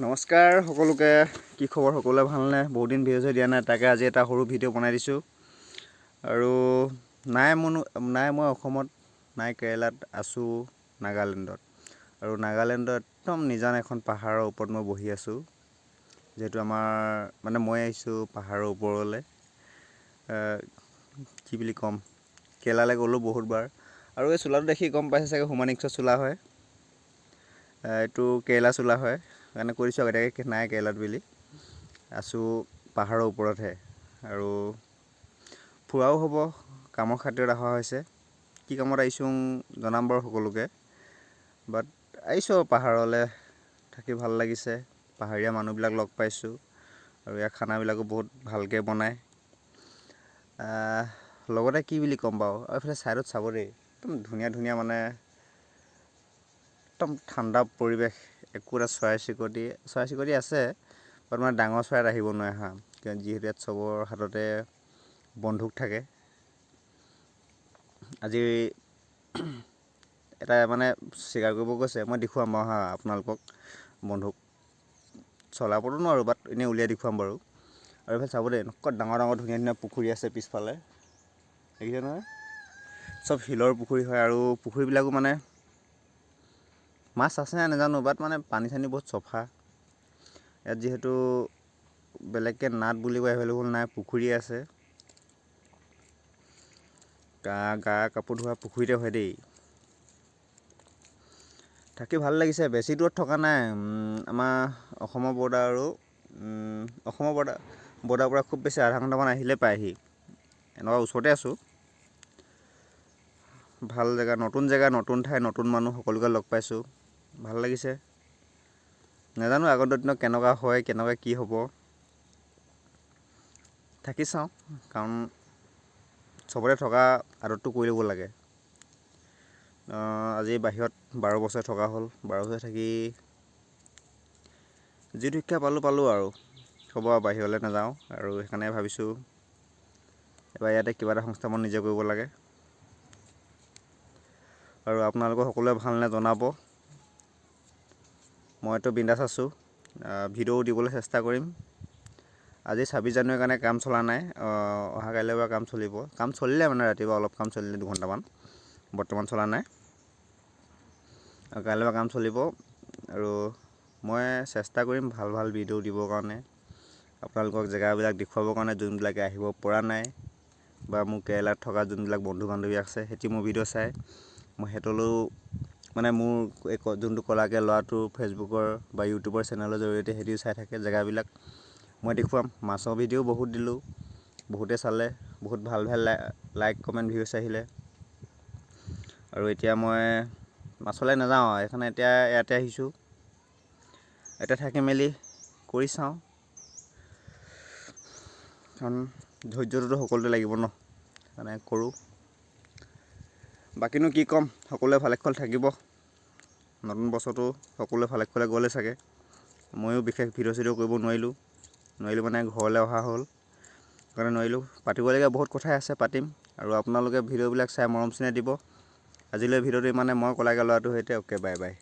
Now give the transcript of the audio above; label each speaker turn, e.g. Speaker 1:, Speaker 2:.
Speaker 1: নমস্কাৰ সকলোকে। কি খবৰ? সকলোৱে ভালনে? বহুত দিন ভিডিঅ' দিয়া নাই, তাকে আজি এটা সৰু ভিডিঅ' বনাই দিছোঁ। আৰু মই অসমত নাই, কেৰেলাত আছোঁ, নাগালেণ্ডত। আৰু নাগালেণ্ডত একদম নিজান এখন পাহাৰৰ ওপৰত মই বহি আছোঁ। যিহেতু মই আহিছোঁ পাহাৰৰ ওপৰলৈ। কি বুলি ক'ম, কেৰেলালৈ গ'লোঁ বহুতবাৰ। আৰু এই চোলাটো দেখি গম পাইছে চাগে হিউমেনিক্সৰ চোলা হয়। এইটো কেৰেলা চোলা হয়। সেইকাৰণে কৈ দিছোঁ আগতীয়াকৈ নাই কেৰেলাত বুলি। আছোঁ পাহাৰৰ ওপৰতহে। আৰু ফুৰাও হ'ব, কামৰ খাতিৰত অহা হৈছে। কি কামত আহিছোঁ জনাম বাৰু সকলোকে। বাট আহিছোঁ পাহাৰলৈ, থাকি ভাল লাগিছে। পাহাৰীয়া মানুহবিলাক লগ পাইছোঁ। আৰু ইয়াৰ খানাবিলাকো বহুত ভালকৈ বনায়। লগতে কি বুলি ক'ম বাৰু, আৰু এইফালে ছাইডত চাব দেই, একদম ধুনীয়া ধুনীয়া একদম ঠাণ্ডা পৰিৱেশ। একো এটা চৰাই চিৰিকটি আছে, বাট ডাঙৰ চৰাইত আহিব নোৱাৰে হা, যিহেতু ইয়াত চবৰ হাততে বন্দুক থাকে। আজি এটা চিকাৰ কৰিব গৈছে, মই দেখুৱাম বাৰু হা আপোনালোকক। বন্দুক চলাবতো নোৱাৰোঁ, বাট এনেই উলিয়াই দেখুৱাম বাৰু। আৰু এইফালে চাব দেই, এনেকুৱা ডাঙৰ ডাঙৰ ধুনীয়া ধুনীয়া পুখুৰী আছে পিছফালে, দেখিছে নহয়? চব শিলৰ পুখুৰী হয়। আৰু পুখুৰীবিলাকো মাছ আছে নাই নাজানো, বাট পানী চানী বহুত চফা। ইয়াত যিহেতু বেলেগকৈ নাদ বুলিব এভেইলেবল নাই, পুখুৰী আছে। গা কাপোৰ ধোৱা পুখুৰীতে হয় দেই। থাকি ভাল লাগিছে। বেছি দূৰত থকা নাই, আমাৰ অসমৰ বৰ্ডাৰ পৰা খুব বেছি আধা ঘণ্টামান আহিলে পায়হি। এনেকুৱা ওচৰতে আছোঁ। ভাল জেগা, নতুন ঠাই, নতুন মানুহ, সকলোকে লগ পাইছোঁ। ভাল লাগিছে। নাজানো আগন্তুক দিনত কেনেকুৱা হয়, কেনেকুৱা কি হ'ব। থাকি চাওঁ, কাৰণ চবতে থকা আদতটো কৰি ল'ব লাগে। আজি বাহিৰত 12 বছৰ থকা হ'ল। 12 বছৰ থাকি যিটো শিক্ষা পালোঁ আৰু হ'ব আৰু বাহিৰলৈ নাযাওঁ। আৰু সেইকাৰণে ভাবিছোঁ এবাৰ ইয়াতে কিবা এটা সংস্থাপন নিজে কৰিব লাগে। আৰু আপোনালোকৰ সকলোৱে ভালনে জনাব। মইতো বিন্দাছ আছোঁ, ভিডিঅ'ও দিবলৈ চেষ্টা কৰিম। আজি 26 জানুৱাৰীৰ কাৰণে কাম চলা নাই, অহা কাইলৈৰ পৰা কাম চলিব। কাম চলিলে ৰাতিপুৱা অলপ কাম চলিলে 2 ঘণ্টামান, বৰ্তমান চলা নাই। আৰু কাইলৈৰ পৰা কাম চলিব। আৰু মই চেষ্টা কৰিম ভাল ভাল ভিডিঅ' দিবৰ কাৰণে, আপোনালোকক জেগাবিলাক দেখুৱাবৰ কাৰণে, যোনবিলাকে আহিব পৰা নাই, বা মোৰ কেৰেলাত থকা যোনবিলাক বন্ধু বান্ধৱী আছে, সিহঁতি মোৰ ভিডিঅ' চাই, মই সিহঁতলৈও মোৰ যোনটো কলাকে ল'ৰাটোৰ ফেচবুকৰ বা ইউটিউবৰ চেনেলৰ জৰিয়তে সিহঁতিও চাই থাকে জেগাবিলাক, মই দেখুৱাম। মাছৰ ভিডিঅ'ও বহুত দিলোঁ, বহুতে চালে, বহুত ভাল লাইক কমেণ্ট ভিউজ আহিলে। আৰু এতিয়া মই মাছলৈ নাযাওঁ, এতিয়া ইয়াতে আহিছোঁ। এতিয়া থাকি মেলি কৰি চাওঁ, কাৰণ ধৈৰ্যটোতো সকলোতে লাগিব ন, কৰোঁ। বাকীনো কি ক'ম, সকলোৱে ভালে কুশলে থাকিব। নতুন বছৰটো সকলোৱে ভালে কুশলে গ'লে চাগে। ময়ো বিশেষ ভিডিঅ' চিডিঅ' কৰিব নোৱাৰিলোঁ, ঘৰলৈ অহা হ'ল। সেইকাৰণে নোৱাৰিলোঁ। পাতিবলগীয়া বহুত কথাই আছে, পাতিম। আৰু আপোনালোকে ভিডিঅ'বিলাক চাই মৰম চেনেহ দিব। আজিলৈ ভিডিঅ'টো ইমানে। মই কলাকে ল'ৰাটোৰ সৈতে, অ'কে বাই বাই।